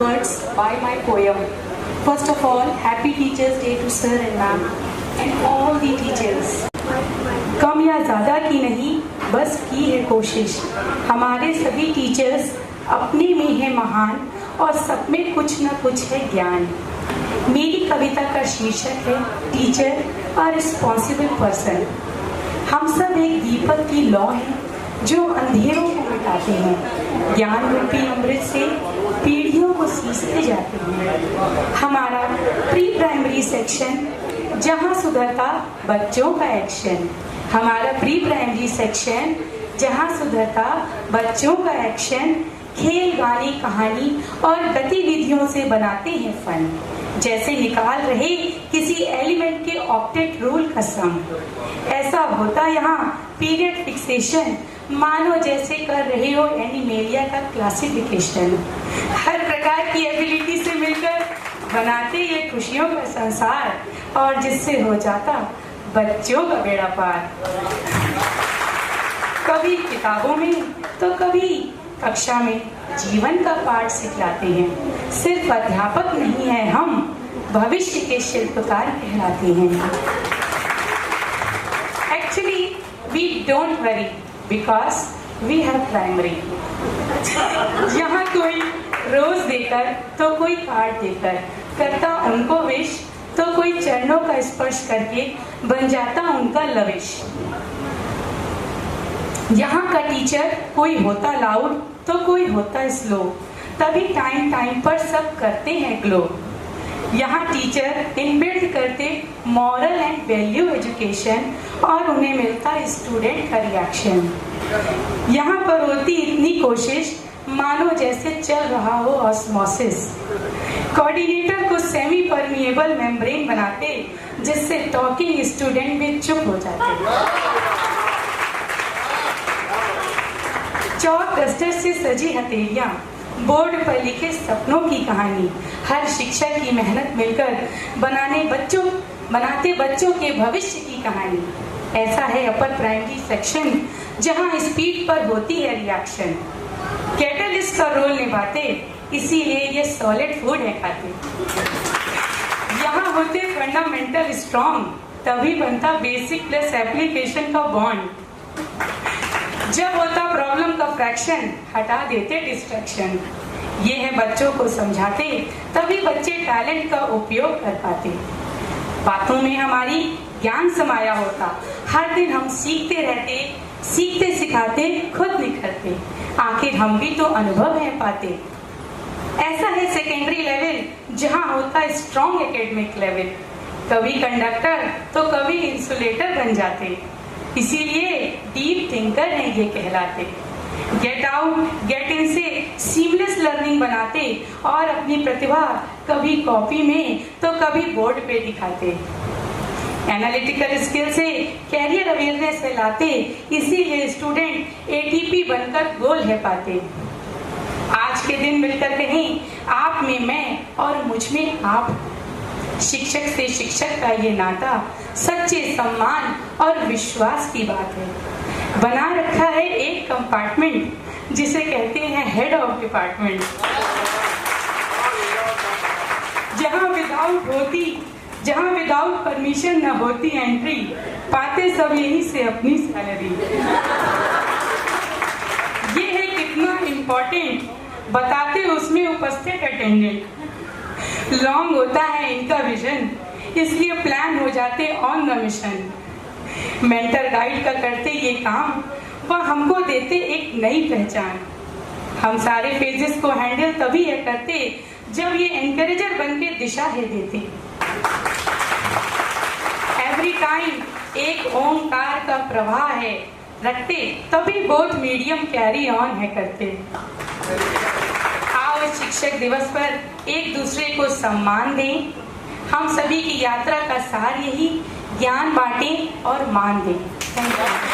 Words by my poem. First of all, happy Teachers Day to sir and ma'am and all the teachers. कम या ज़्यादा की नहीं, बस की है कोशिश। हमारे सभी टीचर्स अपने में है महान और सब में कुछ न कुछ है ज्ञान। मेरी कविता का शीर्षक है टीचर अ रिस्पॉन्सिबल पर्सन। हम सब एक दीपक की लौ हैं जो अंधेरों को मिटाते हैं, ज्ञान रूपी अमृत से पीढ़ियों को सींचते जाते हैं। हमारा प्री प्राइमरी सेक्शन जहां सुधरता बच्चों का एक्शन, हमारा प्री प्राइमरी सेक्शन जहां सुधरता बच्चों का एक्शन, खेल गाने कहानी और गतिविधियों से बनाते हैं फन, जैसे निकाल रहे किसी एलिमेंट के ऑक्टेट रूल का सम। ऐसा होता यहाँ पीरियड फिक्सेशन, मानो जैसे कर रहे हो एनिमेलिया का क्लासिफिकेशन। हर प्रकार की एबिलिटी से मिलकर बनाते ये खुशियों का संसार और जिससे हो जाता बच्चों का बेड़ा पार। कभी किताबों में तो कभी कक्षा में जीवन का पाठ सिखलाते हैं। सिर्फ अध्यापक नहीं है हम, भविष्य के शिल्पकार कहलाते हैं। Actually we don't worry because we have primary. यहाँ कोई रोज देकर तो कोई कार्ड देकर करता उनको विश, तो कोई चरणों का स्पर्श करके बन जाता उनका लविश। यहाँ का टीचर कोई होता लाउड तो कोई होता स्लो, तभी टाइम टाइम पर सब करते हैं ग्लो। यहाँ टीचर इनबिल्ड करते मॉरल एंड वैल्यू एजुकेशन और उन्हें मिलता स्टूडेंट का रिएक्शन। यहाँ पर होती इतनी कोशिश मानो जैसे चल रहा हो ऑस्मोसिस। कोऑर्डिनेटर को सेमी परमिएबल मेम्ब्रेन बनाते जिससे टॉकिंग स्टूडेंट भी चुप हो जाते। चौक डस्टर से सजी हथेलियां, बोर्ड पर लिखे सपनों की कहानी, हर शिक्षक की मेहनत मिलकर बनाते बच्चों के भविष्य की कहानी। ऐसा है अपर प्राइमरी सेक्शन जहां स्पीड पर होती है रिएक्शन। कैटलिस्ट का रोल निभाते इसीलिए ये सॉलिड फूड है खाते। यहाँ होते फंडामेंटल स्ट्रॉन्ग, तभी बनता बेसिक प्लस एप्लीकेशन का बॉन्ड। जब होता प्रॉब्लम का फ्रैक्शन, हटा देते डिस्ट्रैक्शन। ये है बच्चों को समझाते, तभी बच्चे टैलेंट का उपयोग कर पाते। बातों में हमारी ज्ञान समाया होता, हर दिन हम सीखते रहते, सीखते सिखाते खुद निखरते, आखिर हम भी तो अनुभव है पाते। ऐसा है सेकेंडरी लेवल जहां होता स्ट्रॉन्ग एकेडमिक लेवल, कभी कंडक्टर तो कभी इंसुलेटर बन जाते, इसीलिए डीप थिंकर हैं ये कहलाते। गेट आउट गेट इन से सीमलेस लर्निंग बनाते और अपनी प्रतिभा कभी कॉपी में तो कभी बोर्ड पे दिखाते। एनालिटिकल स्किल से कैरियर अवेयरनेस फैलाते, इसीलिए स्टूडेंट एटीपी बनकर गोल है पाते। आज के दिन मिलकर कहें आप में मैं और मुझ में आप, शिक्षक से शिक्षक का ये नाता सच्चे सम्मान और विश्वास की बात है। बना रखा है एक कंपार्टमेंट जिसे कहते हैं हेड ऑफ डिपार्टमेंट, जहां विदाउट परमिशन न होती एंट्री, पाते सब यहीं से अपनी सैलरी। ये है कितना इम्पोर्टेंट, बताते उसमें उपस्थित अटेंडेंट। लॉन्ग होता है इनका विजन, इसलिए प्लान हो जाते on the mission. Mentor guide का करते ये काम, वह हमको देते एक नई पहचान। हम सारे फेजेस को हैंडल तभी है करते जब ये एनकरेजर बन के दिशा है देते। एवरी टाइम एक ओंकार का प्रवाह है रखते, तभी बोथ मीडियम कैरी ऑन है करते। आओ शिक्षक दिवस पर एक दूसरे को सम्मान दें, हम सभी की यात्रा का सार यही, ज्ञान बांटें और मान दें। धन्यवाद।